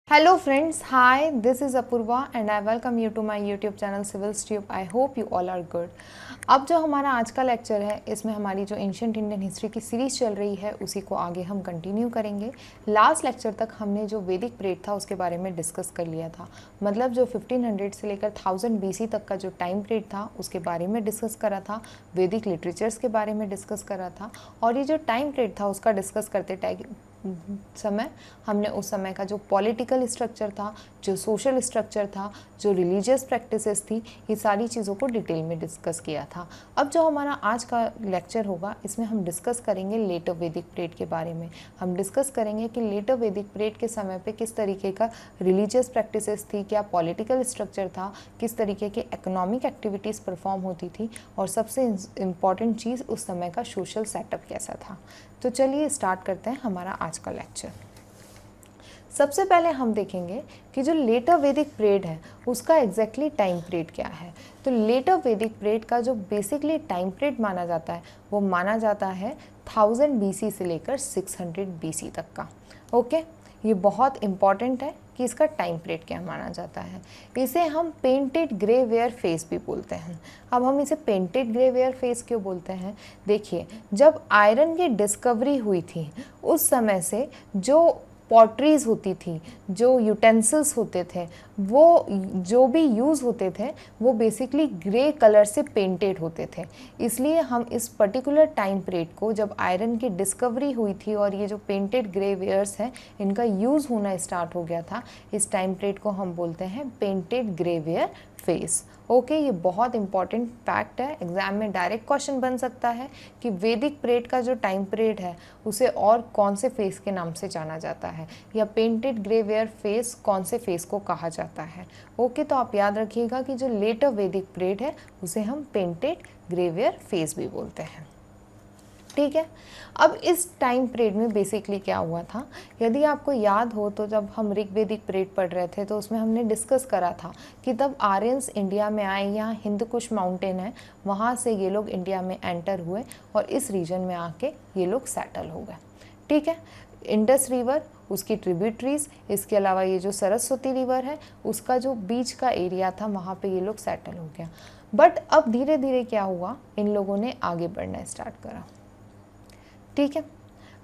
Hello friends, hi, this is Apurva and I welcome you to my YouTube channel CivilStube. I hope you all are good. अब जो हमारा आज का lecture है इसमें हमारी जो एंशिएंट इंडियन हिस्ट्री की सीरीज़ चल रही है उसी को आगे हम कंटिन्यू करेंगे। लास्ट लेक्चर तक हमने जो वैदिक पीरियड था उसके बारे में डिस्कस कर लिया था, मतलब जो 1500 से लेकर 1000 BC तक का जो टाइम पीरियड था उसके बारे में डिस्कस करा था, वैदिक लिटरेचर्स के बारे में डिस्कस करा था। और ये जो टाइम पीरियड था उसका डिस्कस करते समय हमने उस समय का जो पॉलिटिकल स्ट्रक्चर था, जो सोशल स्ट्रक्चर था, जो रिलीजियस प्रैक्टिसेस थी, ये सारी चीज़ों को डिटेल में डिस्कस किया था। अब जो हमारा आज का लेक्चर होगा इसमें हम डिस्कस करेंगे लेटर वैदिक पीरियड के बारे में। हम डिस्कस करेंगे कि लेटर वैदिक पीरियड के समय पे किस तरीके का रिलीजियस प्रैक्टिसेस थी, क्या पॉलिटिकल स्ट्रक्चर था, किस तरीके की इकोनॉमिक एक्टिविटीज़ परफॉर्म होती थी और सबसे इम्पॉर्टेंट चीज़ उस समय का सोशल सेटअप कैसा था। तो चलिए स्टार्ट करते हैं हमारा आज का लेक्चर। सबसे पहले हम देखेंगे कि जो लेटर वैदिक पीरियड है उसका एग्जैक्टली टाइम पीरियड क्या है। तो लेटर वैदिक पीरियड का जो बेसिकली टाइम पीरियड माना जाता है वो माना जाता है 1000 BC से लेकर 600 BC तक का। ओके, ये बहुत इम्पॉर्टेंट है कि इसका टाइम पीरियड क्या माना जाता है। इसे हम पेंटेड ग्रे वेयर फेस भी बोलते हैं। अब हम इसे पेंटेड ग्रे वेयर फेस क्यों बोलते हैं? देखिए, जब आयरन की डिस्कवरी हुई थी उस समय से जो पॉटरीज होती थी, जो यूटेंसिल्स होते थे, वो जो भी यूज़ होते थे वो बेसिकली ग्रे कलर से पेंटेड होते थे। इसलिए हम इस पर्टिकुलर टाइम पीरियड को, जब आयरन की डिस्कवरी हुई थी और ये जो पेंटेड ग्रे वेयर्स हैं इनका यूज़ होना स्टार्ट हो गया था, इस टाइम पीरियड को हम बोलते हैं painted grey ware face. Okay, ये बहुत इंपॉर्टेंट फैक्ट है, एग्जाम में डायरेक्ट क्वेश्चन बन सकता है कि वैदिक पीरियड का जो टाइम पीरियड है उसे और कौन से फेस के नाम से जाना जाता है, या पेंटेड ग्रे वेयर फेस कौन से फेस को कहा जाता है। ओके, तो आप याद रखिएगा कि जो लेटर वैदिक पीरियड है उसे हम पेंटेड ग्रे वेयर फेस भी बोलते हैं। ठीक है, अब इस टाइम पीरियड में बेसिकली क्या हुआ था, यदि आपको याद हो तो जब हम ऋग्वेदिक पीरियड पढ़ रहे थे तो उसमें हमने डिस्कस करा था कि तब आर्यंस इंडिया में आए, यहाँ हिंदकुश माउंटेन है वहाँ से ये लोग इंडिया में एंटर हुए और इस रीजन में आके ये लोग सेटल हो गए। ठीक है, इंडस रिवर, उसकी ट्रिब्यूटरीज, इसके अलावा ये जो सरस्वती रिवर है उसका जो बीच का एरिया था वहाँ पे ये लोग सेटल हो गया। बट अब धीरे धीरे क्या हुआ, इन लोगों ने आगे बढ़ना स्टार्ट करा। ठीक है,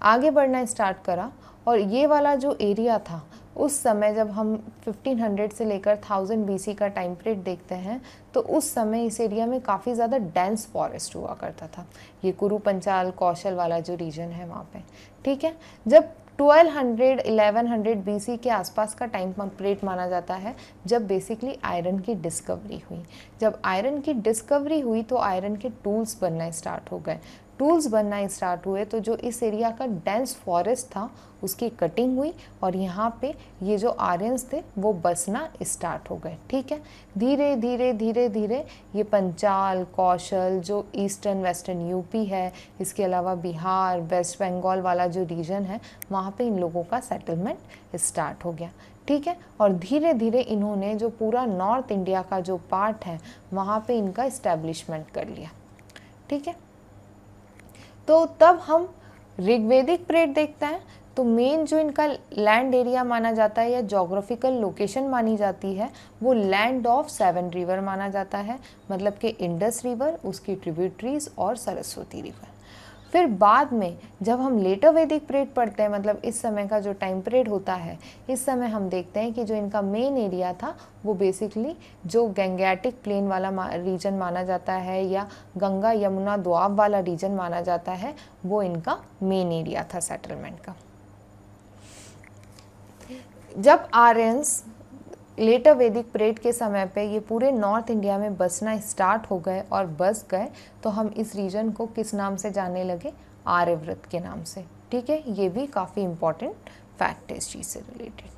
आगे बढ़ना स्टार्ट करा और ये वाला जो एरिया था उस समय जब हम 1500 से लेकर 1000 BC का टाइम पीरियड देखते हैं तो उस समय इस एरिया में काफ़ी ज़्यादा डेंस फॉरेस्ट हुआ करता था। ये कुरु पंचाल कौशल वाला जो रीजन है वहाँ पे। ठीक है, जब 1100 BC के आसपास का टाइम पीरियड माना जाता है जब बेसिकली आयरन की डिस्कवरी हुई। जब आयरन की डिस्कवरी हुई तो आयरन के टूल्स बनना स्टार्ट हो गए। टूल्स बनना स्टार्ट हुए तो जो इस एरिया का डेंस फॉरेस्ट था उसकी कटिंग हुई और यहाँ पे ये जो आर्यंस थे वो बसना स्टार्ट हो गए। ठीक है, धीरे धीरे धीरे धीरे ये पंचाल कौशल जो ईस्टर्न वेस्टर्न यूपी है, इसके अलावा बिहार वेस्ट बंगाल वाला जो रीजन है वहाँ पे इन लोगों का सेटलमेंट स्टार्ट हो गया। ठीक है, और धीरे धीरे इन्होंने जो पूरा नॉर्थ इंडिया का जो पार्ट है वहाँ पे इनका इस्टेब्लिशमेंट कर लिया। ठीक है, तो तब हम ऋग्वेदिक पीरियड देखते हैं तो मेन जो इनका लैंड एरिया माना जाता है या जोग्राफिकल लोकेशन मानी जाती है वो लैंड ऑफ 7 रिवर माना जाता है, मतलब कि इंडस रिवर, उसकी ट्रिब्यूटरीज और सरस्वती रिवर। फिर बाद में जब हम लेटर वैदिक पीरियड पढ़ते हैं, मतलब इस समय का जो टाइम पीरियड होता है, इस समय हम देखते हैं कि जो इनका मेन एरिया था वो बेसिकली जो गंगेटिक प्लेन वाला रीजन माना जाता है या गंगा यमुना दोआब वाला रीजन माना जाता है वो इनका मेन एरिया था सेटलमेंट का। जब आर्यंस लेटर वैदिक पीरियड के समय पे ये पूरे नॉर्थ इंडिया में बसना स्टार्ट हो गए और बस गए तो हम इस रीजन को किस नाम से जानने लगे? आर्यव्रत के नाम से। ठीक है, ये भी काफ़ी इम्पॉर्टेंट फैक्ट है इस चीज़ से रिलेटेड।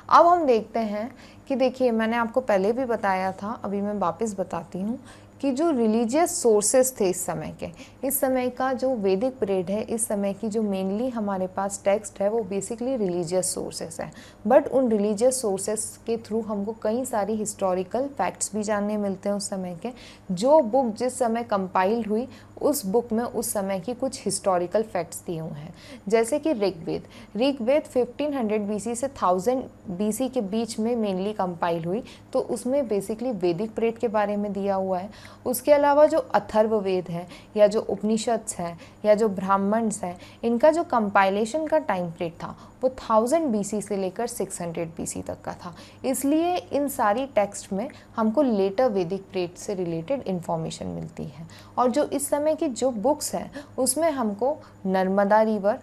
अब हम देखते हैं कि देखिए, मैंने आपको पहले भी बताया था, अभी मैं वापस बताती हूँ कि जो रिलीजियस सोर्सेस थे इस समय का जो वैदिक पीरियड है, इस समय की जो मेनली हमारे पास टेक्स्ट है वो बेसिकली रिलीजियस सोर्सेस है। बट उन रिलीजियस सोर्सेस के थ्रू हमको कई सारी हिस्टोरिकल फैक्ट्स भी जानने मिलते हैं उस समय के। जो बुक जिस समय कंपाइल्ड हुई उस बुक में उस समय की कुछ हिस्टोरिकल फैक्ट्स दिए हुए हैं, जैसे कि ऋग्वेद 1500 बीसी से 1000 बीसी के बीच में मेनली कंपाइल हुई, तो उसमें बेसिकली वैदिक पीरियड के बारे में दिया हुआ है। उसके अलावा जो अथर्ववेद है या जो उपनिषद्स हैं या जो ब्राह्मण्स हैं, इनका जो कंपाइलेशन का टाइम पीरियड था वो 1000 बीसी से लेकर 600 बीसी तक का था। इसलिए इन सारी टेक्स्ट में हमको लेटर वैदिक पीरियड से रिलेटेड इन्फॉर्मेशन मिलती है। और जो इस समय की जो बुक्स हैं उसमें हमको नर्मदा रिवर,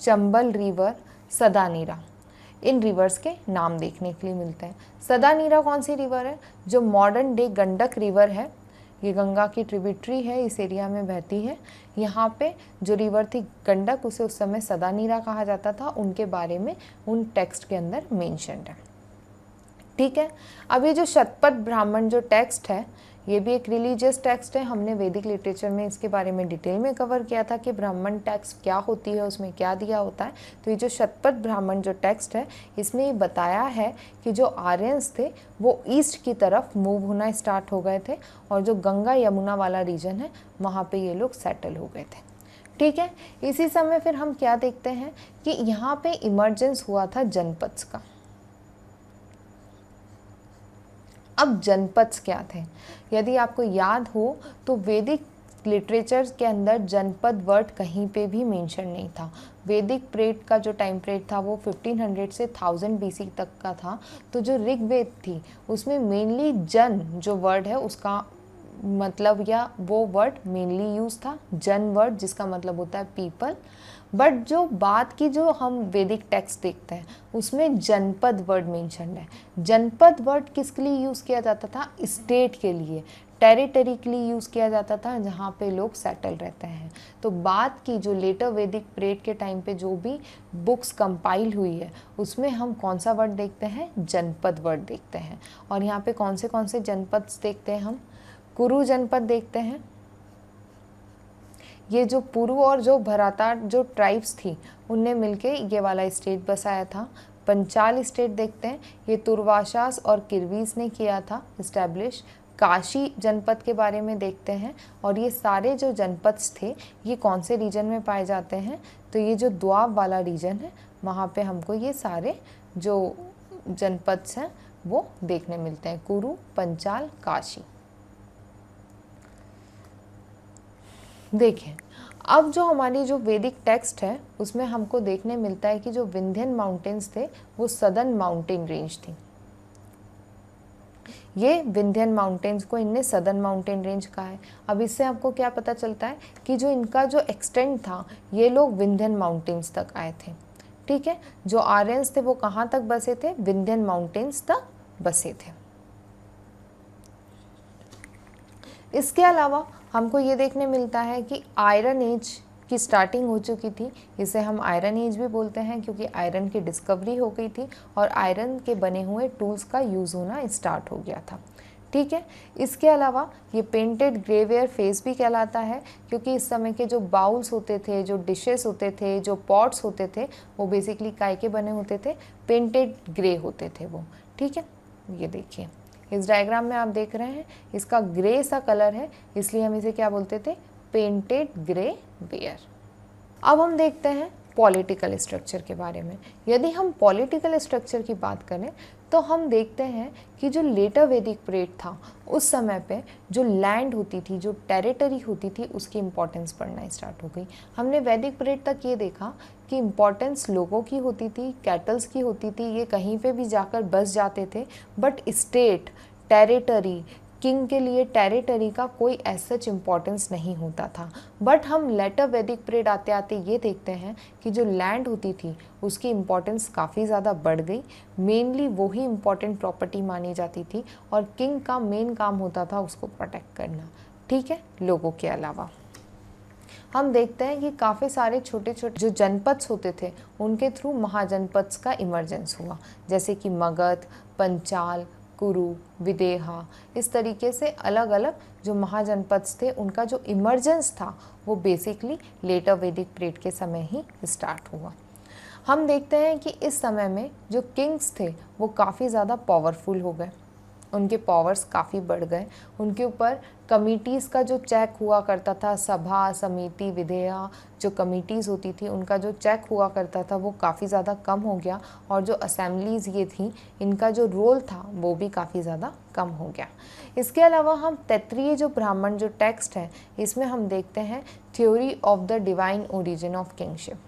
चंबल रिवर, सदानीरा, इन रिवर्स के नाम देखने के लिए मिलते हैं। सदानीरा कौन सी रिवर है? जो मॉडर्न डे गंडक रिवर है, ये गंगा की ट्रिब्यूटरी है, इस एरिया में बहती है। यहाँ पे जो रिवर थी गंडक, उसे उस समय सदानीरा कहा जाता था। उनके बारे में उन टेक्स्ट के अंदर मेंशन्ड है। ठीक है, अब ये जो शतपथ ब्राह्मण जो टेक्स्ट है, ये भी एक रिलीजियस टेक्स्ट है। हमने वैदिक लिटरेचर में इसके बारे में डिटेल में कवर किया था कि ब्राह्मण टेक्स्ट क्या होती है, उसमें क्या दिया होता है। तो ये जो शतपथ ब्राह्मण जो टेक्स्ट है, इसमें ये बताया है कि जो आर्यंस थे वो ईस्ट की तरफ मूव होना स्टार्ट हो गए थे और जो गंगा यमुना वाला रीजन है वहाँ पे ये लोग सेटल हो गए थे। ठीक है, इसी समय फिर हम क्या देखते हैं कि यहाँ पे इमर्जेंस हुआ था जनपद्स का। अब जनपद्स क्या थे? यदि आपको याद हो तो वैदिक लिटरेचर के अंदर जनपद वर्ड कहीं पे भी मेंशन नहीं था। वैदिक पीरियड का जो टाइम पीरियड था वो 1500 से 1000 बीसी तक का था। तो जो ऋग्वेद थी उसमें मेनली जन जो वर्ड है उसका मतलब या वो वर्ड मेनली यूज था, जन वर्ड, जिसका मतलब होता है पीपल। बट जो बात की जो हम वैदिक टेक्स्ट देखते हैं उसमें जनपद वर्ड मेंशन है। जनपद वर्ड किसके लिए यूज़ किया जाता था? स्टेट के लिए, टेरिटरी के लिए यूज़ किया जाता था जहाँ पे लोग सेटल रहते हैं। तो बात की जो लेटर वैदिक पीरियड के टाइम पे जो भी बुक्स कंपाइल हुई है उसमें हम कौन सा वर्ड देखते हैं? जनपद वर्ड देखते हैं। और यहाँ पे कौन से जनपद देखते हैं हम? कुरु जनपद देखते हैं। ये जो पुरु और जो भरातार जो ट्राइब्स थी उनने मिलके ये वाला स्टेट बसाया था। पंचाल स्टेट देखते हैं, ये तुर्वाशास और किर्गीज ने किया था इस्टेब्लिश। काशी जनपद के बारे में देखते हैं और ये सारे जो जनपद्स थे ये कौन से रीजन में पाए जाते हैं? तो ये जो द्वाब वाला रीजन है वहाँ पे हमको ये सारे जो जनपद्स हैं वो देखने मिलते हैं, कुरु, पंचाल, काशी। देखें, अब जो हमारी जो वैदिक टेक्स्ट है उसमें हमको देखने मिलता है कि जो विंध्यन माउंटेन्स थे वो सदर्न माउंटेन रेंज थी। ये विंध्यन माउंटेन्स को इनने सदर्न माउंटेन रेंज कहा है। अब इससे आपको क्या पता चलता है कि जो इनका जो एक्सटेंट था ये लोग विंध्यन माउंटेन्स तक आए थे। ठीक है, जो आर्यंस थे वो कहाँ तक बसे थे? विंध्यन माउंटेन्स तक बसे थे। इसके अलावा हमको ये देखने मिलता है कि आयरन एज की स्टार्टिंग हो चुकी थी। इसे हम आयरन एज भी बोलते हैं क्योंकि आयरन की डिस्कवरी हो गई थी और आयरन के बने हुए टूल्स का यूज़ होना स्टार्ट हो गया था। ठीक है, इसके अलावा ये पेंटेड ग्रेवेयर फेस भी कहलाता है क्योंकि इस समय के जो बाउल्स होते थे, जो डिशेस होते थे, जो पॉट्स होते थे वो बेसिकली काय के बने होते थे? पेंटेड ग्रे होते थे वो। ठीक है, ये देखिए इस डायग्राम में आप देख रहे हैं इसका ग्रे सा कलर है, इसलिए हम इसे क्या बोलते थे? Painted grey ware. अब हम देखते हैं पॉलिटिकल स्ट्रक्चर के बारे में। यदि हम पॉलिटिकल स्ट्रक्चर की बात करें तो हम देखते हैं कि जो लेटर वैदिक पीरियड था उस समय पे जो लैंड होती थी, जो टेरिटरी होती थी, उसकी इम्पोर्टेंस बढ़ना स्टार्ट हो गई। हमने वैदिक पीरियड तक ये देखा कि इम्पोर्टेंस लोगों की होती थी, कैटल्स की होती थी, ये कहीं पे भी जाकर बस जाते थे। बट स्टेट, टेरिटरी, किंग के लिए टेरिटरी का कोई ऐसा इम्पोर्टेंस नहीं होता था। बट हम लेटर वैदिक पीरियड आते आते ये देखते हैं कि जो लैंड होती थी उसकी इम्पोर्टेंस काफ़ी ज़्यादा बढ़ गई। मेनली वही इम्पोर्टेंट प्रॉपर्टी मानी जाती थी और किंग का मेन काम होता था उसको प्रोटेक्ट करना। ठीक है, लोगों के अलावा हम देखते हैं कि काफ़ी सारे छोटे छोटे जो जनपद्स होते थे उनके थ्रू महाजनपद्स का इमर्जेंस हुआ, जैसे कि मगध, पंचाल, कुरु, विदेहा, इस तरीके से अलग अलग जो महाजनपद थे उनका जो इमर्जेंस था वो बेसिकली लेटर वैदिक पीरियड के समय ही स्टार्ट हुआ। हम देखते हैं कि इस समय में जो किंग्स थे वो काफ़ी ज़्यादा पावरफुल हो गए, उनके पावर्स काफ़ी बढ़ गए, उनके ऊपर कमिटीज़ का जो चेक हुआ करता था, सभा, समिति, विधेया, जो कमिटीज़ होती थी उनका जो चेक हुआ करता था वो काफ़ी ज़्यादा कम हो गया, और जो असेंबलीज़ ये थी इनका जो रोल था वो भी काफ़ी ज़्यादा कम हो गया। इसके अलावा हम तैत्तिरीय जो ब्राह्मण जो टेक्स्ट है इसमें हम देखते हैं theory of the divine origin of kingship,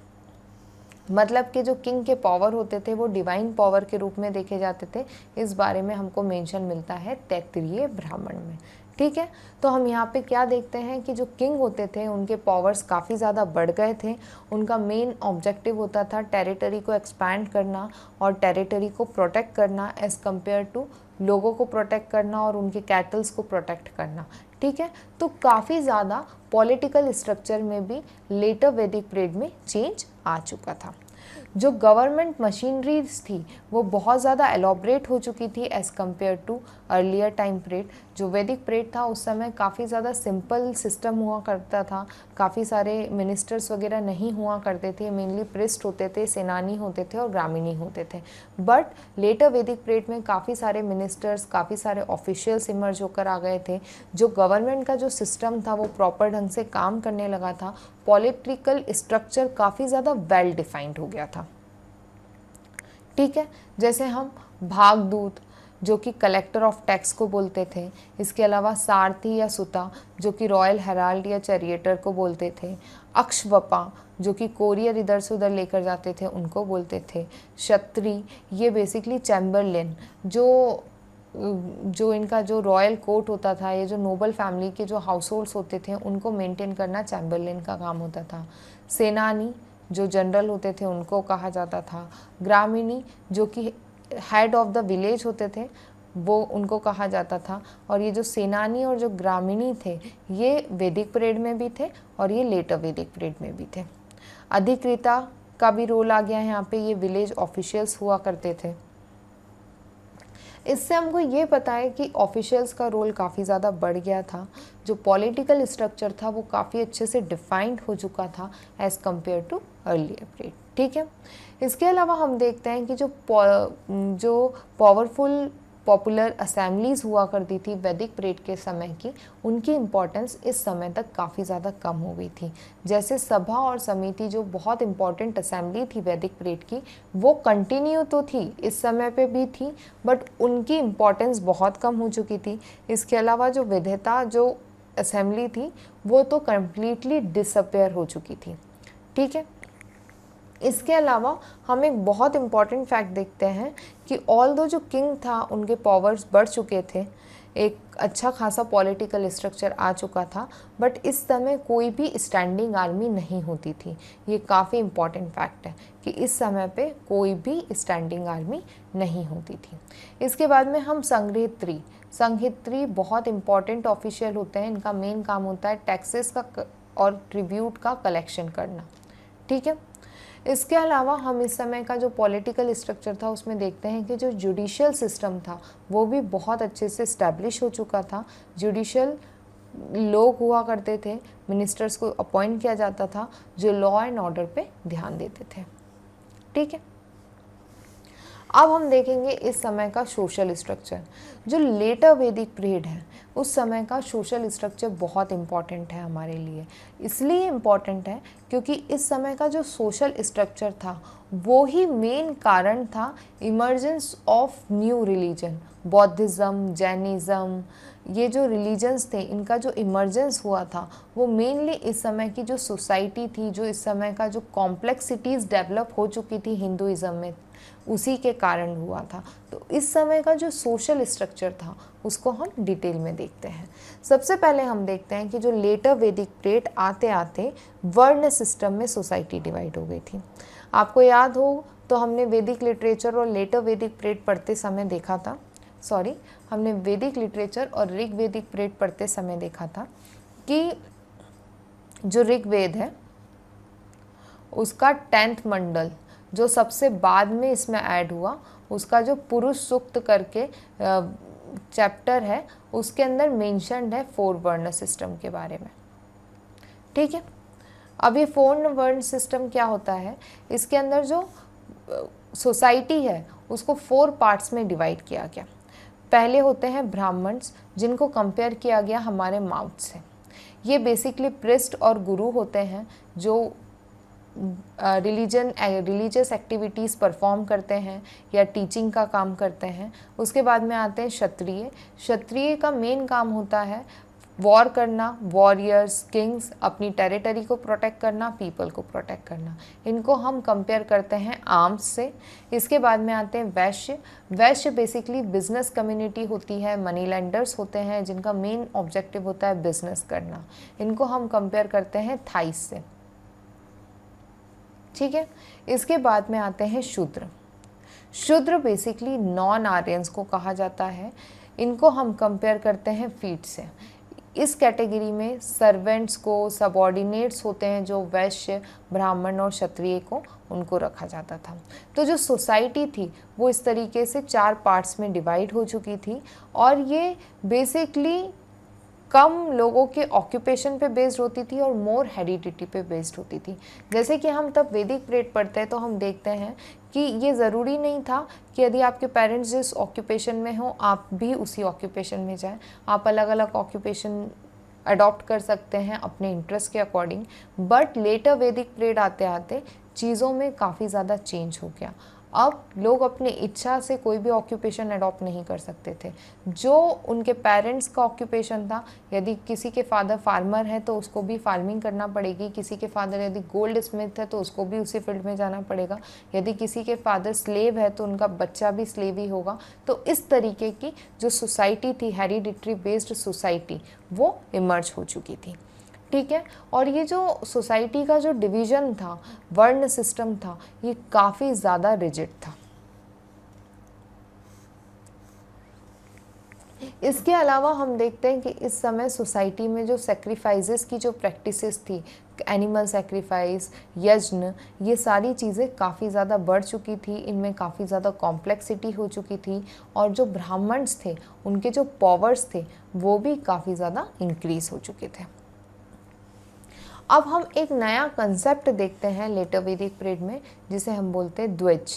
मतलब कि जो किंग के पावर होते थे वो डिवाइन पावर के रूप में देखे जाते थे। इस बारे में हमको मेंशन मिलता है तैत्तिरीय ब्राह्मण में। ठीक है, तो हम यहाँ पे क्या देखते हैं कि जो किंग होते थे उनके पावर्स काफ़ी ज़्यादा बढ़ गए थे। उनका मेन ऑब्जेक्टिव होता था टेरिटरी को एक्सपैंड करना और टेरिटरी को प्रोटेक्ट करना एज़ कम्पेयर टू लोगों को प्रोटेक्ट करना और उनके कैटल्स को प्रोटेक्ट करना। ठीक है, तो काफ़ी ज़्यादा पॉलिटिकल स्ट्रक्चर में भी लेटर वैदिक पीरियड में चेंज आ चुका था। जो गवर्नमेंट मशीनरीज थी वो बहुत ज़्यादा एलॉबरेट हो चुकी थी as compare to earlier time period. जो वैदिक पीरियड था उस समय काफ़ी ज़्यादा सिंपल सिस्टम हुआ करता था, काफ़ी सारे मिनिस्टर्स वगैरह नहीं हुआ करते थे, मेनली प्रिस्ट होते थे, सेनानी होते थे और ग्रामीणी होते थे। बट लेटर वैदिक पीरियड में काफ़ी सारे मिनिस्टर्स, काफ़ी सारे ऑफिशियल्स इमर्ज होकर आ गए थे। जो गवर्नमेंट का जो सिस्टम था वो प्रॉपर ढंग से काम करने लगा था, पॉलिटिकल स्ट्रक्चर काफ़ी ज़्यादा वेल डिफाइंड हो गया था। ठीक है, जैसे हम भागदूत जो कि कलेक्टर ऑफ टैक्स को बोलते थे, इसके अलावा सारथी या सुता जो कि रॉयल हेराल्ड या चैरिएटर को बोलते थे, अक्षवपा जो कि कोरियर इधर से उधर लेकर जाते थे उनको बोलते थे, क्षत्रिय ये बेसिकली चैम्बरलेन जो इनका जो रॉयल कोर्ट होता था, ये जो नोबल फैमिली के जो हाउस होल्ड्स होते थे उनको मेंटेन करना चैम्बरलेन का काम होता था। सेनानी जो जनरल होते थे उनको कहा जाता था। ग्रामीणी जो कि हेड ऑफ द विलेज होते थे वो उनको कहा जाता था। और ये जो सेनानी और जो ग्रामीणी थे ये वैदिक पीरियड में भी थे और ये लेटर वैदिक पीरियड में भी थे। अधिकृता का भी रोल आ गया है यहाँ पे, ये विलेज ऑफिशियल्स हुआ करते थे। इससे हमको ये पता है कि ऑफिशियल्स का रोल काफ़ी ज़्यादा बढ़ गया था, जो पॉलिटिकल स्ट्रक्चर था वो काफ़ी अच्छे से डिफाइंड हो चुका था as compare to earlier period. ठीक है, इसके अलावा हम देखते हैं कि जो पावरफुल पॉपुलर असेंबलीज़ हुआ करती थी वैदिक पीरियड के समय की, उनकी इम्पोर्टेंस इस समय तक काफ़ी ज़्यादा कम हो गई थी। जैसे सभा और समिति जो बहुत इम्पॉर्टेंट असेंबली थी वैदिक पीरियड की, वो कंटिन्यू तो थी, इस समय पे भी थी, बट उनकी इम्पोर्टेंस बहुत कम हो चुकी थी। इसके अलावा जो विधेयता जो असेंबली थी वो तो कम्प्लीटली डिसअपेयर हो चुकी थी। ठीक है, इसके अलावा हम एक बहुत इम्पॉर्टेंट फैक्ट देखते हैं कि ऑल्दो जो किंग था उनके पावर्स बढ़ चुके थे, एक अच्छा खासा पॉलिटिकल स्ट्रक्चर आ चुका था, बट इस समय कोई भी स्टैंडिंग आर्मी नहीं होती थी। ये काफ़ी इम्पॉर्टेंट फैक्ट है कि इस समय पे कोई भी स्टैंडिंग आर्मी नहीं होती थी। इसके बाद में हम संघित्री बहुत इम्पॉर्टेंट ऑफिशियल होते हैं, इनका मेन काम होता है टैक्सेस का और ट्रिब्यूट का कलेक्शन करना। ठीक है, इसके अलावा हम इस समय का जो पॉलिटिकल स्ट्रक्चर था उसमें देखते हैं कि जो जुडिशियल सिस्टम था वो भी बहुत अच्छे से इस्टेब्लिश हो चुका था। जुडिशियल लोग हुआ करते थे, मिनिस्टर्स को अपॉइंट किया जाता था जो लॉ एंड ऑर्डर पे ध्यान देते थे। ठीक है, अब हम देखेंगे इस समय का सोशल स्ट्रक्चर। जो लेटर वैदिक पीरियड है उस समय का सोशल स्ट्रक्चर बहुत इम्पॉर्टेंट है हमारे लिए। इसलिए इम्पॉर्टेंट है क्योंकि इस समय का जो सोशल स्ट्रक्चर था वो ही मेन कारण था emergence of new religion, Buddhism, Jainism, ये जो रिलीजन्स थे इनका जो इमर्जेंस हुआ था वो मेनली इस समय की जो सोसाइटी थी, जो इस समय का जो कॉम्प्लेक्सिटीज़ डेवलप हो चुकी थी हिंदुइज़्म में, उसी के कारण हुआ था। तो इस समय का जो सोशल स्ट्रक्चर था उसको हम डिटेल में देखते हैं। सबसे पहले हम देखते हैं कि जो लेटर वैदिक पीरियड आते आते वर्ण सिस्टम में सोसाइटी डिवाइड हो गई थी। आपको याद हो तो हमने वैदिक लिटरेचर और लेटर वैदिक पीरियड पढ़ते समय देखा था, हमने वैदिक लिटरेचर और ऋग्वेदिक पीरियड पढ़ते समय देखा था कि जो ऋग्वेद है उसका 10th मंडल जो सबसे बाद में इसमें ऐड हुआ उसका जो पुरुष सूक्त करके चैप्टर है उसके अंदर मेंशन्ड है 4 वर्ण सिस्टम के बारे में। ठीक है, अब ये 4 वर्ण सिस्टम क्या होता है, इसके अंदर जो सोसाइटी है उसको 4 पार्ट्स में डिवाइड किया गया। पहले होते हैं ब्राह्मण्स, जिनको कंपेयर किया गया हमारे माउथ से। ये बेसिकली प्रिस्ट और गुरु होते हैं जो रिलीजियस एक्टिविटीज़ परफॉर्म करते हैं या टीचिंग का काम करते हैं। उसके बाद में आते हैं क्षत्रिय। क्षत्रिय का मेन काम होता है वॉर करना, वॉरियर्स, किंग्स, अपनी टेरिटरी को प्रोटेक्ट करना, पीपल को प्रोटेक्ट करना। इनको हम कंपेयर करते हैं आर्म्स से। इसके बाद में आते हैं वैश्य। वैश्य बेसिकली बिजनेस कम्युनिटी होती है, मनी लेंडर्स होते हैं जिनका मेन ऑब्जेक्टिव होता है बिजनेस करना। इनको हम कंपेयर करते हैं थाइस से। ठीक है, इसके बाद में आते हैं शूद्र। शूद्र बेसिकली नॉन आर्यंस को कहा जाता है। इनको हम कंपेयर करते हैं फीट से। इस कैटेगरी में सर्वेंट्स को, सबॉर्डिनेट्स होते हैं जो वैश्य, ब्राह्मण और क्षत्रिय को, उनको रखा जाता था। तो जो सोसाइटी थी वो इस तरीके से 4 पार्ट्स में डिवाइड हो चुकी थी और ये बेसिकली कम लोगों के ऑक्यूपेशन पे बेस्ड होती थी और मोर हेरिडिटी पे बेस्ड होती थी। जैसे कि हम तब वैदिक पीरियड पढ़ते हैं तो हम देखते हैं कि ये ज़रूरी नहीं था कि यदि आपके पेरेंट्स जिस ऑक्यूपेशन में हो आप भी उसी ऑक्यूपेशन में जाएं। आप अलग अलग ऑक्यूपेशन अडॉप्ट कर सकते हैं अपने इंटरेस्ट के अकॉर्डिंग। बट लेटर वैदिक पीरियड आते आते चीज़ों में काफ़ी ज़्यादा चेंज हो गया। अब लोग अपने इच्छा से कोई भी ऑक्यूपेशन अडॉप्ट नहीं कर सकते थे। जो उनके पेरेंट्स का ऑक्यूपेशन था, यदि किसी के फादर फार्मर है तो उसको भी फार्मिंग करना पड़ेगी, किसी के फादर यदि गोल्ड स्मिथ है तो उसको भी उसी फील्ड में जाना पड़ेगा, यदि किसी के फादर स्लेव है तो उनका बच्चा भी स्लेव ही होगा। तो इस तरीके की जो सोसाइटी थी, हेरिडिटरी बेस्ड सोसाइटी, वो इमर्ज हो चुकी थी। ठीक है, और ये जो सोसाइटी का जो डिवीज़न था, वर्ण सिस्टम था, ये काफ़ी ज़्यादा रिजिड था। इसके अलावा हम देखते हैं कि इस समय सोसाइटी में जो सेक्रीफाइसेस की जो प्रैक्टिसेस थी, एनिमल सेक्रीफाइस, यज्ञ, ये सारी चीज़ें काफ़ी ज़्यादा बढ़ चुकी थी। इनमें काफ़ी ज़्यादा कॉम्प्लेक्सिटी हो चुकी थी और जो ब्राह्मण्स थे उनके जो पावर्स थे वो भी काफ़ी ज़्यादा इंक्रीज़ हो चुके थे। अब हम एक नया कंसेप्ट देखते हैं लेटर वैदिक पीरियड में, जिसे हम बोलते हैं द्विज।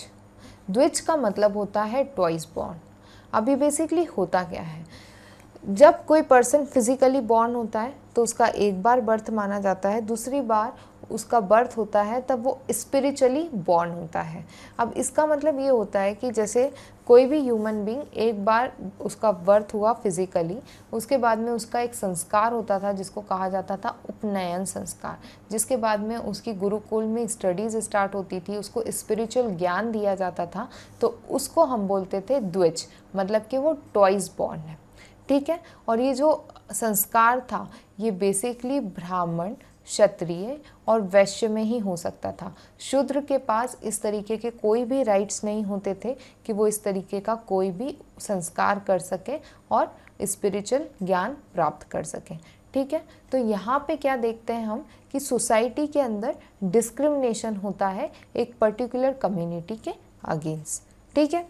द्विज का मतलब होता है ट्वाइस बॉर्न। अभी बेसिकली होता क्या है, जब कोई पर्सन फिजिकली बॉर्न होता है तो उसका एक बार बर्थ माना जाता है, दूसरी बार उसका बर्थ होता है तब वो स्पिरिचुअली बॉर्न होता है। अब इसका मतलब ये होता है कि जैसे कोई भी ह्यूमन बीइंग, एक बार उसका बर्थ हुआ फिजिकली, उसके बाद में उसका एक संस्कार होता था जिसको कहा जाता था उपनयन संस्कार, जिसके बाद में उसकी गुरुकुल में स्टडीज़ स्टार्ट होती थी, उसको स्पिरिचुअल ज्ञान दिया जाता था, तो उसको हम बोलते थे द्विज, मतलब कि वो ट्वाइस बॉर्न है। ठीक है, और ये जो संस्कार था ये बेसिकली ब्राह्मण, क्षत्रिय और वैश्य में ही हो सकता था। शूद्र के पास इस तरीके के कोई भी राइट्स नहीं होते थे कि वो इस तरीके का कोई भी संस्कार कर सके और स्पिरिचुअल ज्ञान प्राप्त कर सके। ठीक है, तो यहाँ पे क्या देखते हैं हम कि सोसाइटी के अंदर डिस्क्रिमिनेशन होता है एक पर्टिकुलर कम्युनिटी के अगेंस्ट। ठीक है,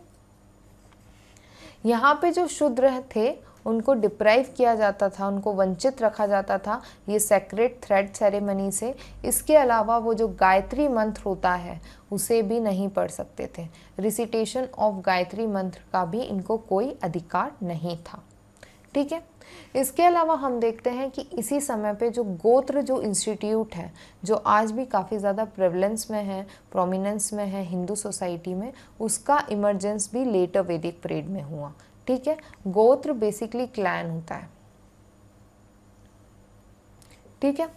यहाँ पे जो शूद्र थे उनको डिप्राइव किया जाता था, उनको वंचित रखा जाता था ये सेक्रेट थ्रेड सेरेमनी से। इसके अलावा वो जो गायत्री मंत्र होता है उसे भी नहीं पढ़ सकते थे। रिसिटेशन ऑफ गायत्री मंत्र का भी इनको कोई अधिकार नहीं था। ठीक है, इसके अलावा हम देखते हैं कि इसी समय पे जो गोत्र जो इंस्टीट्यूट है, जो आज भी काफ़ी ज़्यादा प्रेवलेंस में है, प्रोमिनेंस में है हिंदू सोसाइटी में, उसका इमरजेंस भी लेटर वैदिक पीरियड में हुआ। ठीक है, गोत्र बेसिकली क्लैन होता है। ठीक है,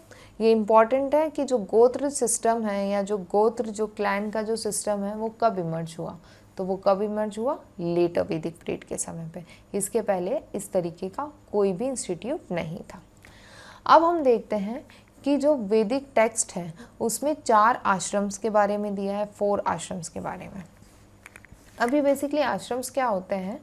ये इम्पॉर्टेंट है कि जो गोत्र सिस्टम है या जो गोत्र जो क्लैन का जो सिस्टम है वो कब इमर्ज हुआ, तो वो कब इमर्ज हुआ, लेटर वैदिक पीरियड के समय पे। इसके पहले इस तरीके का कोई भी इंस्टीट्यूट नहीं था। अब हम देखते हैं कि जो वैदिक टेक्स्ट है उसमें 4 आश्रम्स के बारे में दिया है, 4 आश्रम्स के बारे में। अभी बेसिकली आश्रम्स क्या होते हैं,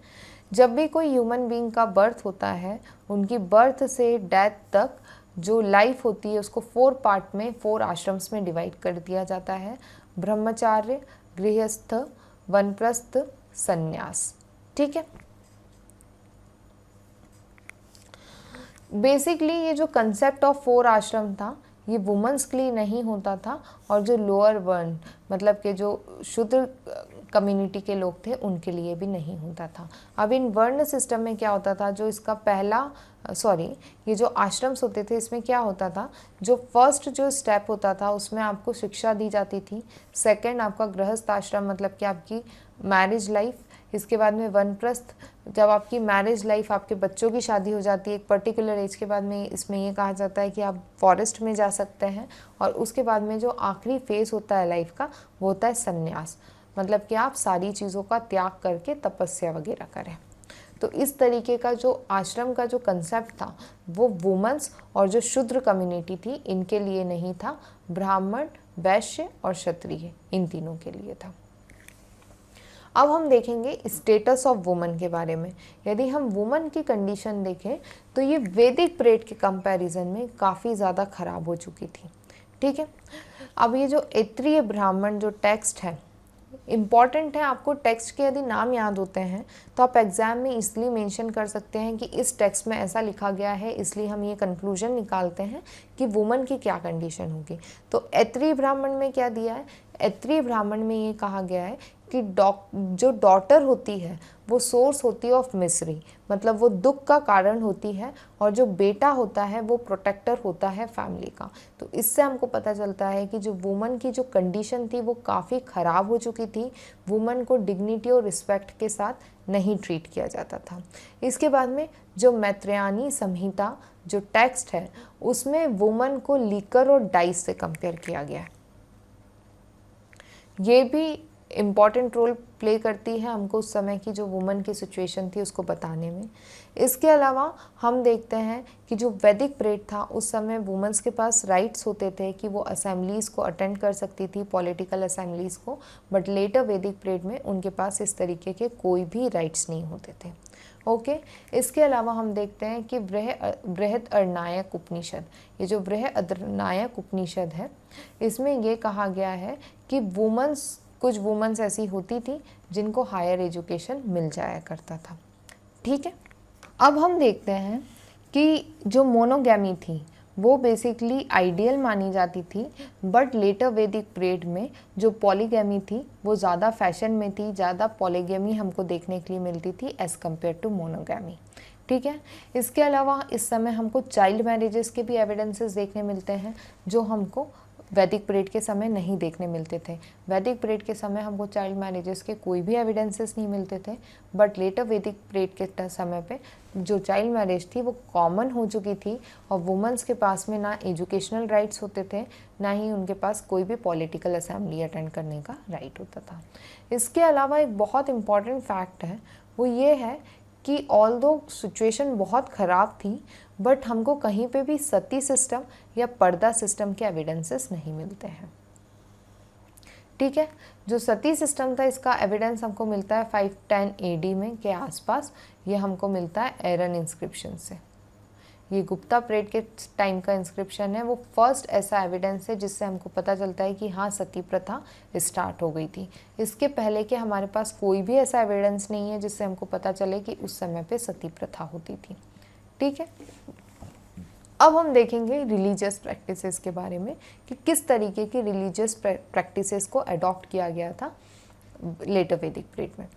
जब भी कोई ह्यूमन बीइंग का बर्थ होता है, उनकी बर्थ से डेथ तक जो लाइफ होती है उसको 4 पार्ट में, 4 आश्रम्स में डिवाइड कर दिया जाता है। ब्रह्मचार्य, गृहस्थ, वनप्रस्थ, संन्यास। ठीक है, बेसिकली ये जो कंसेप्ट ऑफ 4 आश्रम था ये वुमेन्स के लिए नहीं होता था और जो लोअर वर्ण मतलब के जो शूद्र कम्युनिटी के लोग थे उनके लिए भी नहीं होता था। अब इन वर्ण सिस्टम में क्या होता था, जो इसका पहला ये जो आश्रम्स होते थे इसमें क्या होता था, जो फर्स्ट जो स्टेप होता था उसमें आपको शिक्षा दी जाती थी। सेकंड आपका गृहस्थ आश्रम मतलब कि आपकी मैरिज लाइफ, इसके बाद में वनप्रस्थ, जब आपकी मैरिज लाइफ आपके बच्चों की शादी हो जाती है एक पर्टिकुलर एज के बाद में, इसमें ये कहा जाता है कि आप फॉरेस्ट में जा सकते हैं। और उसके बाद में जो आखिरी फेज़ होता है लाइफ का वो होता है संन्यास, मतलब कि आप सारी चीज़ों का त्याग करके तपस्या वगैरह करें। तो इस तरीके का जो आश्रम का जो कंसेप्ट था वो वुमेन्स और जो शूद्र कम्युनिटी थी इनके लिए नहीं था, ब्राह्मण, वैश्य और क्षत्रिय इन तीनों के लिए था। अब हम देखेंगे स्टेटस ऑफ वुमन के बारे में। यदि हम वुमन की कंडीशन देखें तो ये वैदिक पीरियड के कंपैरिजन में काफ़ी ज़्यादा खराब हो चुकी थी। ठीक है, अब ये जो ऐत्रेय ब्राह्मण जो टेक्स्ट है इम्पॉर्टेंट है, आपको टेक्स्ट के यदि नाम याद होते हैं तो आप एग्ज़ाम में इसलिए मेंशन कर सकते हैं कि इस टेक्स्ट में ऐसा लिखा गया है, इसलिए हम ये कंक्लूजन निकालते हैं कि वुमन की क्या कंडीशन होगी। तो ऐत्रेय ब्राह्मण में क्या दिया है, ऐत्रेय ब्राह्मण में ये कहा गया है कि जो डॉटर होती है वो सोर्स होती है ऑफ मिसरी, मतलब वो दुख का कारण होती है, और जो बेटा होता है वो प्रोटेक्टर होता है फैमिली का। तो इससे हमको पता चलता है कि जो वुमन की जो कंडीशन थी वो काफ़ी ख़राब हो चुकी थी। वुमन को डिग्निटी और रिस्पेक्ट के साथ नहीं ट्रीट किया जाता था। इसके बाद में जो मैत्रेयानी संहिता जो टेक्स्ट है उसमें वुमन को लीकर और डाइस से कंपेयर किया गया है। ये भी इम्पॉर्टेंट रोल प्ले करती है हमको उस समय की जो वुमन की सिचुएशन थी उसको बताने में। इसके अलावा हम देखते हैं कि जो वैदिक पीरियड था उस समय वुमेन्स के पास राइट्स होते थे कि वो असेंबलीज़ को अटेंड कर सकती थी, पॉलिटिकल असेंबलीज़ को, बट लेटर वैदिक पीरियड में उनके पास इस तरीके के कोई भी राइट्स नहीं होते थे। ओके, इसके अलावा हम देखते हैं कि बृहदअरण्यक उपनिषद, ये जो बृहदअरण्यक उपनिषद है इसमें ये कहा गया है कि कुछ वुमेन्स ऐसी होती थी जिनको हायर एजुकेशन मिल जाया करता था। ठीक है, अब हम देखते हैं कि जो मोनोगैमी थी वो बेसिकली आइडियल मानी जाती थी, बट लेटर वैदिक पीरियड में जो पॉलीगैमी थी वो ज़्यादा फैशन में थी, ज़्यादा पॉलीगैमी हमको देखने के लिए मिलती थी एज़ कम्पेयर टू मोनोगैमी। ठीक है, इसके अलावा इस समय हमको चाइल्ड मैरिजेस के भी एविडेंसेस देखने मिलते हैं जो हमको वैदिक पीरियड के समय नहीं देखने मिलते थे। वैदिक पीरियड के समय हमको चाइल्ड मैरिजेस के कोई भी एविडेंसेस नहीं मिलते थे, बट लेटर वैदिक पीरियड के समय पे जो चाइल्ड मैरिज थी वो कॉमन हो चुकी थी और वुमेन्स के पास में ना एजुकेशनल राइट्स होते थे, ना ही उनके पास कोई भी पॉलिटिकल असेंबली अटेंड करने का राइट होता था। इसके अलावा एक बहुत इम्पॉर्टेंट फैक्ट है वो ये है कि ऑल्दो सिचुएशन बहुत ख़राब थी बट हमको कहीं पे भी सती सिस्टम या पर्दा सिस्टम के एविडेंसेस नहीं मिलते हैं। ठीक है, जो सती सिस्टम था इसका एविडेंस हमको मिलता है 510 AD में के आसपास। ये हमको मिलता है एरन इंस्क्रिप्शन से। ये गुप्ता पीरियड के टाइम का इंस्क्रिप्शन है, वो फर्स्ट ऐसा एविडेंस है जिससे हमको पता चलता है कि हाँ सती प्रथा स्टार्ट हो गई थी। इसके पहले के हमारे पास कोई भी ऐसा एविडेंस नहीं है जिससे हमको पता चले कि उस समय पे सती प्रथा होती थी। ठीक है, अब हम देखेंगे रिलीजियस प्रैक्टिसेस के बारे में कि किस तरीके की रिलीजियस प्रैक्टिसेस को अडॉप्ट किया गया था लेटर वैदिक पीरियड में।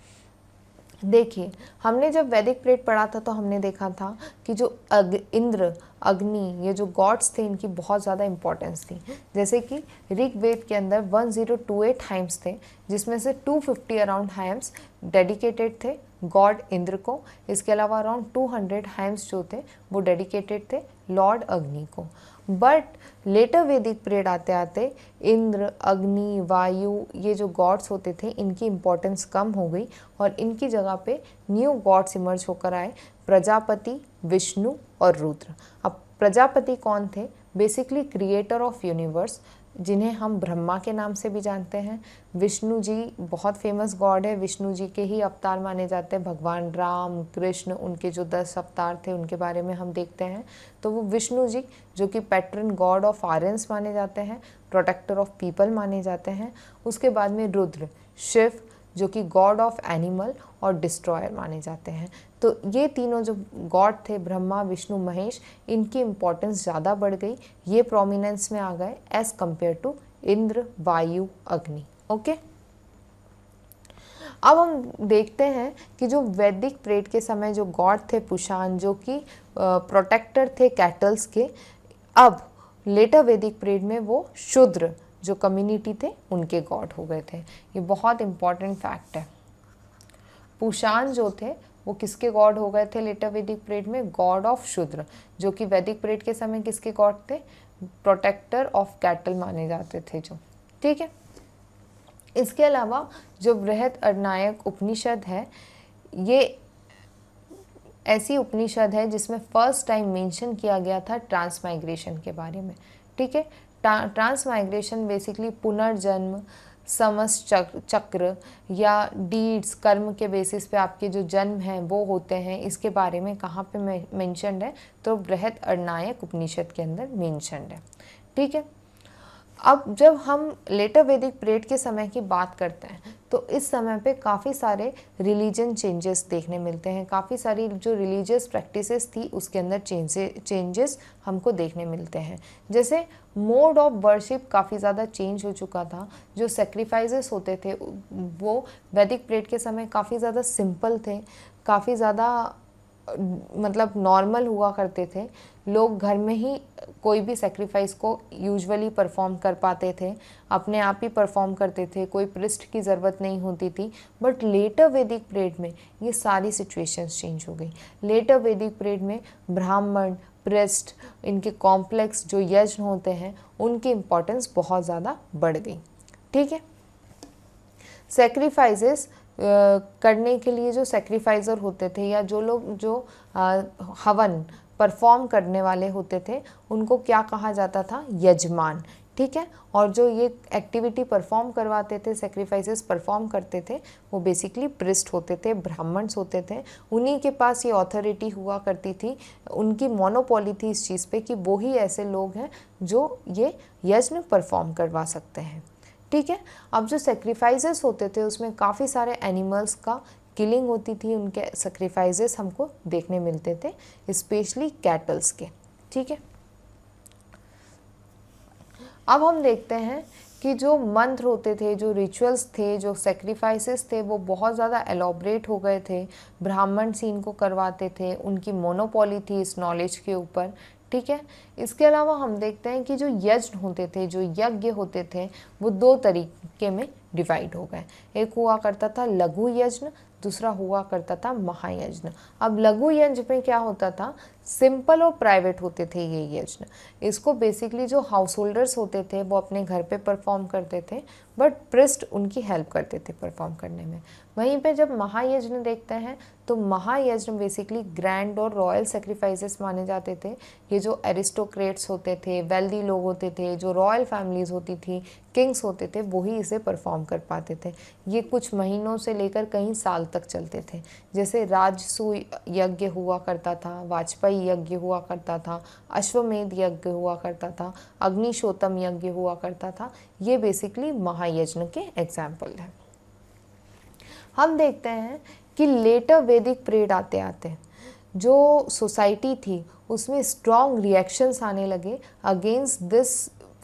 देखिए, हमने जब वैदिक पीरियड पढ़ा था तो हमने देखा था कि जो इंद्र, अग्नि, ये जो गॉड्स थे इनकी बहुत ज़्यादा इंपॉर्टेंस थी। जैसे कि ऋग्वेद के अंदर 1028 हाइम्स थे जिसमें से 250 अराउंड हाइम्स डेडिकेटेड थे गॉड इंद्र को। इसके अलावा अराउंड 200 हाइम्स जो थे वो डेडिकेटेड थे लॉर्ड अग्नि को। बट लेटर वैदिक पीरियड आते आते इंद्र, अग्नि, वायु, ये जो गॉड्स होते थे इनकी इम्पोर्टेंस कम हो गई और इनकी जगह पे न्यू गॉड्स इमर्ज होकर आए, प्रजापति, विष्णु और रुद्र। अब प्रजापति कौन थे? बेसिकली क्रिएटर ऑफ यूनिवर्स, जिन्हें हम ब्रह्मा के नाम से भी जानते हैं। विष्णु जी बहुत फेमस गॉड है, विष्णु जी के ही अवतार माने जाते हैं। भगवान राम, कृष्ण, उनके जो 10 अवतार थे उनके बारे में हम देखते हैं। तो वो विष्णु जी जो कि पैट्रन गॉड ऑफ आर्यंस माने जाते हैं, प्रोटेक्टर ऑफ पीपल माने जाते हैं। उसके बाद में रुद्र, शिव, जो कि गॉड ऑफ एनिमल और डिस्ट्रॉयर माने जाते हैं। तो ये तीनों जो गॉड थे, ब्रह्मा विष्णु महेश, इनकी इम्पोर्टेंस ज़्यादा बढ़ गई, ये प्रोमिनेंस में आ गए एज कम्पेयर टू इंद्र वायु अग्नि। ओके, अब हम देखते हैं कि जो वैदिक पीरियड के समय जो गॉड थे पुषान, जो कि प्रोटेक्टर थे कैटल्स के, अब लेटर वैदिक पीरियड में वो शूद्र जो कम्युनिटी थे उनके गॉड हो गए थे। ये बहुत इंपॉर्टेंट फैक्ट है। पुषान जो थे वो किसके गॉड हो गए थे लेटर वैदिक पीरियड में? गॉड ऑफ शूद्र, जो कि वैदिक पीरियड के समय किसके गॉड थे? प्रोटेक्टर ऑफ कैटल माने जाते थे जो। ठीक है, इसके अलावा जो बृहदारण्यक उपनिषद है, ये ऐसी उपनिषद है जिसमें फर्स्ट टाइम मेंशन किया गया था ट्रांसमाइग्रेशन के बारे में। ठीक है, ट्रांसमाइग्रेशन बेसिकली पुनर्जन्म, समस चक्र या डीड्स, कर्म के बेसिस पे आपके जो जन्म हैं वो होते हैं, इसके बारे में कहाँ पे मेंशन्ड है? तो बृहदारण्यक उपनिषद के अंदर मेंशन्ड है। ठीक है, अब जब हम लेटर वैदिक पीरियड के समय की बात करते हैं तो इस समय पे काफ़ी सारे रिलीजन चेंजेस देखने मिलते हैं, काफ़ी सारी जो रिलीजियस प्रैक्टिसेस थी उसके अंदर चेंजेस हमको देखने मिलते हैं। जैसे मोड ऑफ वर्शिप काफ़ी ज़्यादा चेंज हो चुका था, जो सेक्रीफाइसेस होते थे वो वैदिक पीरियड के समय काफ़ी ज़्यादा सिंपल थे, काफ़ी ज़्यादा मतलब नॉर्मल हुआ करते थे। लोग घर में ही कोई भी सेक्रीफाइस को यूजुअली परफॉर्म कर पाते थे, अपने आप ही परफॉर्म करते थे, कोई प्रिस्ट की ज़रूरत नहीं होती थी। बट लेटर वैदिक पीरियड में ये सारी सिचुएशंस चेंज हो गई। लेटर वैदिक पीरियड में ब्राह्मण, प्रिस्ट, इनके कॉम्प्लेक्स जो यज्ञ होते हैं उनकी इम्पोर्टेंस बहुत ज़्यादा बढ़ गई। ठीक है, सेक्रीफाइसेस करने के लिए जो सेक्रीफाइजर होते थे या जो लोग जो हवन परफॉर्म करने वाले होते थे उनको क्या कहा जाता था? यजमान। ठीक है, और जो ये एक्टिविटी परफॉर्म करवाते थे, सेक्रीफाइसेस परफॉर्म करते थे, वो बेसिकली प्रिस्ट होते थे, ब्राह्मण्स होते थे। उन्हीं के पास ये ऑथोरिटी हुआ करती थी, उनकी मोनोपोली थी इस चीज़ पे कि वो ही ऐसे लोग हैं जो ये यज्ञ परफॉर्म करवा सकते हैं। ठीक है, अब जो सेक्रीफाइसेस होते थे उसमें काफ़ी सारे एनिमल्स का किलिंग होती थी, उनके सेक्रीफाइसेस हमको देखने मिलते थे, स्पेशली कैटल्स के। ठीक है, अब हम देखते हैं कि जो मंत्र होते थे, जो रिचुअल्स थे, जो सेक्रीफाइसेस थे, वो बहुत ज़्यादा एलॉबरेट हो गए थे। ब्राह्मण से इनको करवाते थे, उनकी मोनोपोली थी इस नॉलेज के ऊपर। ठीक है, इसके अलावा हम देखते हैं कि जो यज्ञ होते थे, जो यज्ञ होते थे, वो दो तरीके में डिवाइड हो गए। एक हुआ करता था लघु यज्ञ, दूसरा हुआ करता था महायज्ञ। अब लघु यज्ञ में क्या होता था? सिंपल और प्राइवेट होते थे ये यज्ञ। इसको बेसिकली जो हाउस होल्डर्स होते थे वो अपने घर पे परफॉर्म करते थे, बट प्रिस्ट उनकी हेल्प करते थे परफॉर्म करने में। वहीं पे जब महायज्ञ देखते हैं तो महायज्ञ बेसिकली ग्रैंड और रॉयल सेक्रीफाइसेस माने जाते थे। ये जो एरिस्टोक्रेट्स होते थे, वेल्दी लोग होते थे, जो रॉयल फैमिलीज़ होती थी, किंग्स होते थे, वही इसे परफॉर्म कर पाते थे। ये कुछ महीनों से लेकर कई साल तक चलते थे। जैसे राजसू यज्ञ हुआ करता था, वाजपेयी यज्ञ हुआ करता था, अश्वमेध यज्ञ हुआ करता था, अग्निशोतम यज्ञ हुआ करता था। ये बेसिकली महायज्ञ के एग्जाम्पल हैं। हम देखते हैं कि लेटर वैदिक पीरियड आते आते जो सोसाइटी थी उसमें स्ट्रॉन्ग रिएक्शंस आने लगे against this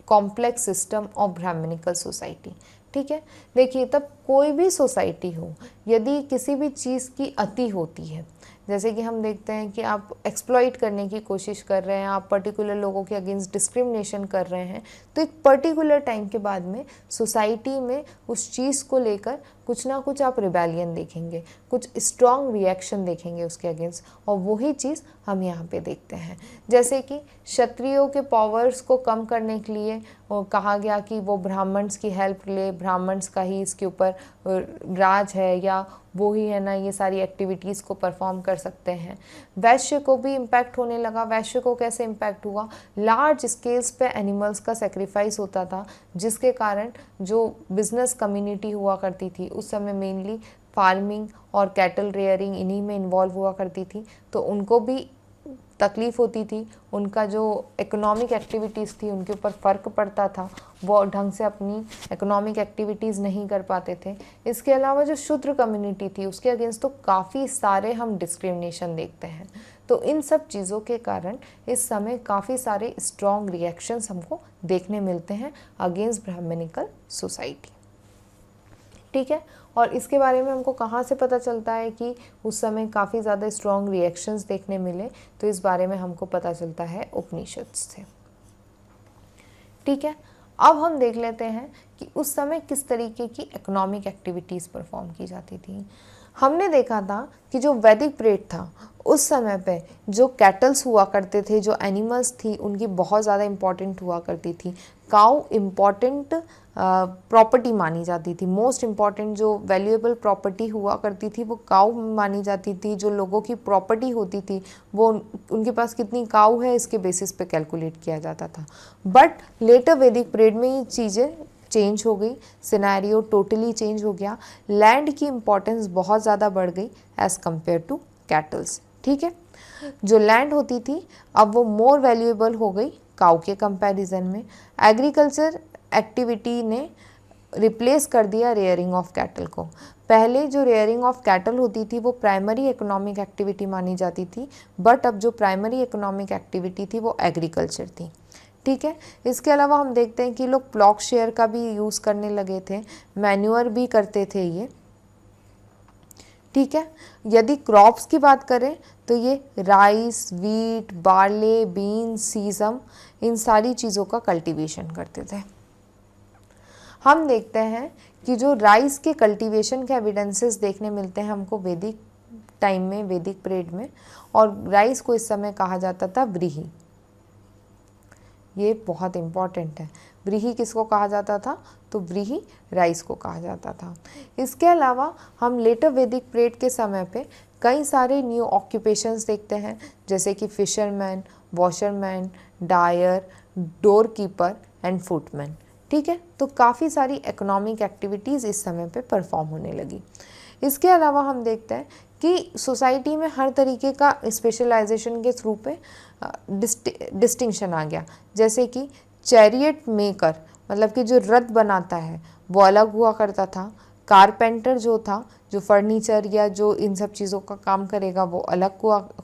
complex system of Brahmanical society. ठीक है, देखिए तब कोई भी सोसाइटी हो, यदि किसी भी चीज़ की अति होती है, जैसे कि हम देखते हैं कि आप एक्सप्लॉइट करने की कोशिश कर रहे हैं, आप पर्टिकुलर लोगों के अगेंस्ट डिस्क्रिमिनेशन कर रहे हैं, तो एक पर्टिकुलर टाइम के बाद में सोसाइटी में उस चीज़ को लेकर कुछ ना कुछ आप रिबेलियन देखेंगे, कुछ स्ट्रॉन्ग रिएक्शन देखेंगे उसके अगेंस्ट। और वही चीज़ हम यहाँ पे देखते हैं। जैसे कि क्षत्रियों के पावर्स को कम करने के लिए कहा गया कि वो ब्राह्मण्स की हेल्प ले, ब्राह्मण्स का ही इसके ऊपर राज है या वो ही है ना ये सारी एक्टिविटीज़ को परफॉर्म कर सकते हैं। वैश्य को भी इम्पैक्ट होने लगा। वैश्य को कैसे इम्पैक्ट हुआ? लार्ज स्केल्स पे एनिमल्स का सेक्रीफाइस होता था, जिसके कारण जो बिजनेस कम्युनिटी हुआ करती थी उस समय मेनली फार्मिंग और कैटल रेयरिंग इन्हीं में इन्वॉल्व हुआ करती थी, तो उनको भी तकलीफ़ होती थी, उनका जो इकोनॉमिक एक्टिविटीज़ थी उनके ऊपर फ़र्क पड़ता था, वो ढंग से अपनी इकोनॉमिक एक्टिविटीज़ नहीं कर पाते थे। इसके अलावा जो शूद्र कम्युनिटी थी उसके अगेंस्ट तो काफ़ी सारे हम डिस्क्रिमिनेशन देखते हैं। तो इन सब चीज़ों के कारण इस समय काफ़ी सारे स्ट्रॉन्ग रिएक्शंस हमको देखने मिलते हैं अगेंस्ट ब्राह्मणिकल सोसाइटी। ठीक है, और इसके बारे में हमको कहाँ से पता चलता है कि उस समय काफ़ी ज़्यादा स्ट्रॉन्ग रिएक्शंस देखने मिले? तो इस बारे में हमको पता चलता है उपनिषद से। ठीक है, अब हम देख लेते हैं कि उस समय किस तरीके की इकोनॉमिक एक्टिविटीज़ परफॉर्म की जाती थी। हमने देखा था कि जो वैदिक पीरियड था उस समय पे जो कैटल्स हुआ करते थे, जो एनिमल्स थी उनकी बहुत ज़्यादा इम्पॉर्टेंट हुआ करती थी। काऊ इम्पॉर्टेंट प्रॉपर्टी मानी जाती थी, मोस्ट इम्पॉर्टेंट जो वैल्यूएबल प्रॉपर्टी हुआ करती थी वो काऊ मानी जाती थी। जो लोगों की प्रॉपर्टी होती थी वो उनके पास कितनी काऊ है इसके बेसिस पे कैलकुलेट किया जाता था। बट लेटर वैदिक पीरियड में ये चीज़ें चेंज हो गई, सिनेरियो टोटली चेंज हो गया। लैंड की इम्पॉर्टेंस बहुत ज़्यादा बढ़ गई एज़ कम्पेयर टू कैटल्स। ठीक है, जो लैंड होती थी अब वो मोर वैल्यूएबल हो गई काऊ के कंपैरिजन में। एग्रीकल्चर एक्टिविटी ने रिप्लेस कर दिया रेयरिंग ऑफ कैटल को। पहले जो रेयरिंग ऑफ कैटल होती थी वो प्राइमरी इकोनॉमिक एक्टिविटी मानी जाती थी, बट अब जो प्राइमरी इकोनॉमिक एक्टिविटी थी वो एग्रीकल्चर थी। ठीक है, इसके अलावा हम देखते हैं कि लोग प्लॉक शेयर का भी यूज़ करने लगे थे, मैन्योर भी करते थे ये। ठीक है, यदि क्रॉप्स की बात करें तो ये rice, wheat, barley, beans, sesame, इन सारी चीज़ों का कल्टीवेशन करते थे। हम देखते हैं कि जो राइस के कल्टीवेशन के एविडेंसेस देखने मिलते हैं हमको वैदिक टाइम में, वैदिक पीरियड में, और राइस को इस समय कहा जाता था व्रीहि। ये बहुत इम्पॉर्टेंट है, व्रीहि किसको कहा जाता था? तो व्रीहि राइस को कहा जाता था। इसके अलावा हम लेटर वैदिक पीरियड के समय पे कई सारे न्यू ऑक्यूपेशंस देखते हैं, जैसे कि fisherman, washerman, dyer, doorkeeper and footman. ठीक है, तो काफ़ी सारी इकोनॉमिक एक्टिविटीज़ इस समय पे परफॉर्म होने लगी। इसके अलावा हम देखते हैं कि सोसाइटी में हर तरीके का स्पेशलाइजेशन के थ्रू पे डिस्टिंक्शन आ गया। जैसे कि चैरियट मेकर, मतलब कि जो रथ बनाता है वो अलग हुआ करता था। कारपेंटर जो था, जो फर्नीचर या जो इन सब चीज़ों का काम करेगा वो अलग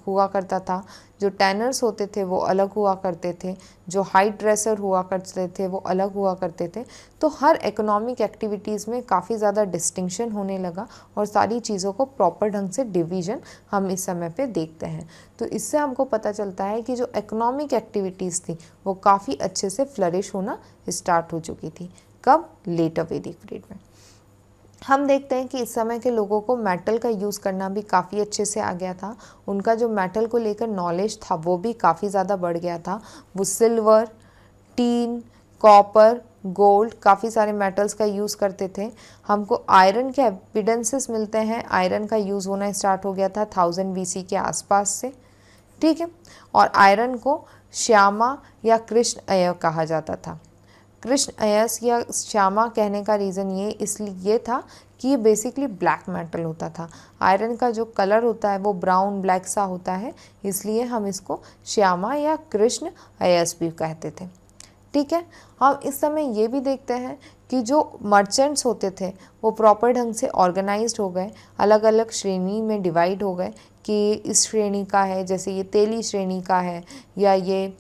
हुआ करता था। जो टैनर्स होते थे वो अलग हुआ करते थे। जो हाइट ड्रेसर हुआ करते थे वो अलग हुआ करते थे। तो हर इकोनॉमिक एक्टिविटीज़ में काफ़ी ज़्यादा डिस्टिंक्शन होने लगा और सारी चीज़ों को प्रॉपर ढंग से डिवीज़न हम इस समय पे देखते हैं। तो इससे हमको पता चलता है कि जो इकोनॉमिक एक्टिविटीज़ थी वो काफ़ी अच्छे से फ्लरिश होना स्टार्ट हो चुकी थी। कब? लेटर वैदिक पीरियड में। हम देखते हैं कि इस समय के लोगों को मेटल का यूज़ करना भी काफ़ी अच्छे से आ गया था। उनका जो मेटल को लेकर नॉलेज था वो भी काफ़ी ज़्यादा बढ़ गया था। वो सिल्वर, टीन, कॉपर, गोल्ड, काफ़ी सारे मेटल्स का यूज़ करते थे। हमको आयरन के एविडेंसेस मिलते हैं, आयरन का यूज़ होना स्टार्ट हो गया था 1000 BC के आसपास से। ठीक है, और आयरन को श्यामा या कृष्ण अय कहा जाता था। कृष्ण अयस या श्यामा कहने का रीज़न ये इसलिए था कि ये बेसिकली ब्लैक मेटल होता था। आयरन का जो कलर होता है वो ब्राउन ब्लैक सा होता है, इसलिए हम इसको श्यामा या कृष्ण अयस भी कहते थे। ठीक है, हम इस समय ये भी देखते हैं कि जो मर्चेंट्स होते थे वो प्रॉपर ढंग से ऑर्गेनाइज्ड हो गए, अलग अलग श्रेणी में डिवाइड हो गए कि इस श्रेणी का है, जैसे ये तेली श्रेणी का है, या ये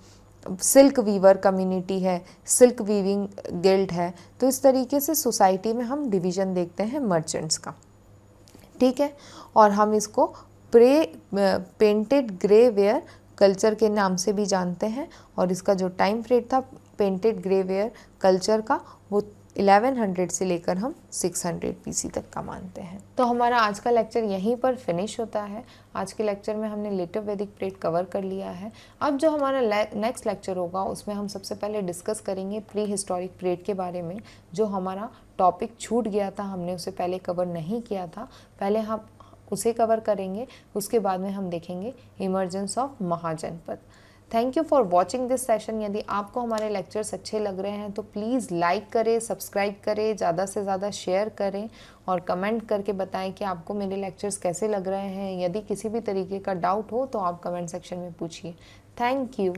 सिल्क वीवर कम्युनिटी है, सिल्क वीविंग गिल्ड है। तो इस तरीके से सोसाइटी में हम डिवीज़न देखते हैं मर्चेंट्स का। ठीक है, और हम इसको पेंटेड ग्रे वेयर कल्चर के नाम से भी जानते हैं, और इसका जो टाइम पीरियड था पेंटेड ग्रे वेयर कल्चर का वो 1100 से लेकर हम 600 BC तक का मानते हैं। तो हमारा आज का लेक्चर यहीं पर फिनिश होता है। आज के लेक्चर में हमने लेटर वैदिक पीरियड कवर कर लिया है। अब जो हमारा नेक्स्ट लेक्चर होगा उसमें हम सबसे पहले डिस्कस करेंगे प्री हिस्टोरिक पीरियड के बारे में। जो हमारा टॉपिक छूट गया था, हमने उसे पहले कवर नहीं किया था, पहले हम उसे कवर करेंगे। उसके बाद में हम देखेंगे emergence of Mahajanapada. Thank you for watching this session. यदि आपको हमारे लेक्चर्स अच्छे लग रहे हैं तो प्लीज़ लाइक करें, सब्सक्राइब करें, ज़्यादा से ज़्यादा शेयर करें और कमेंट करके बताएं कि आपको मेरे लेक्चर्स कैसे लग रहे हैं। यदि किसी भी तरीके का डाउट हो तो आप कमेंट सेक्शन में पूछिए। Thank you.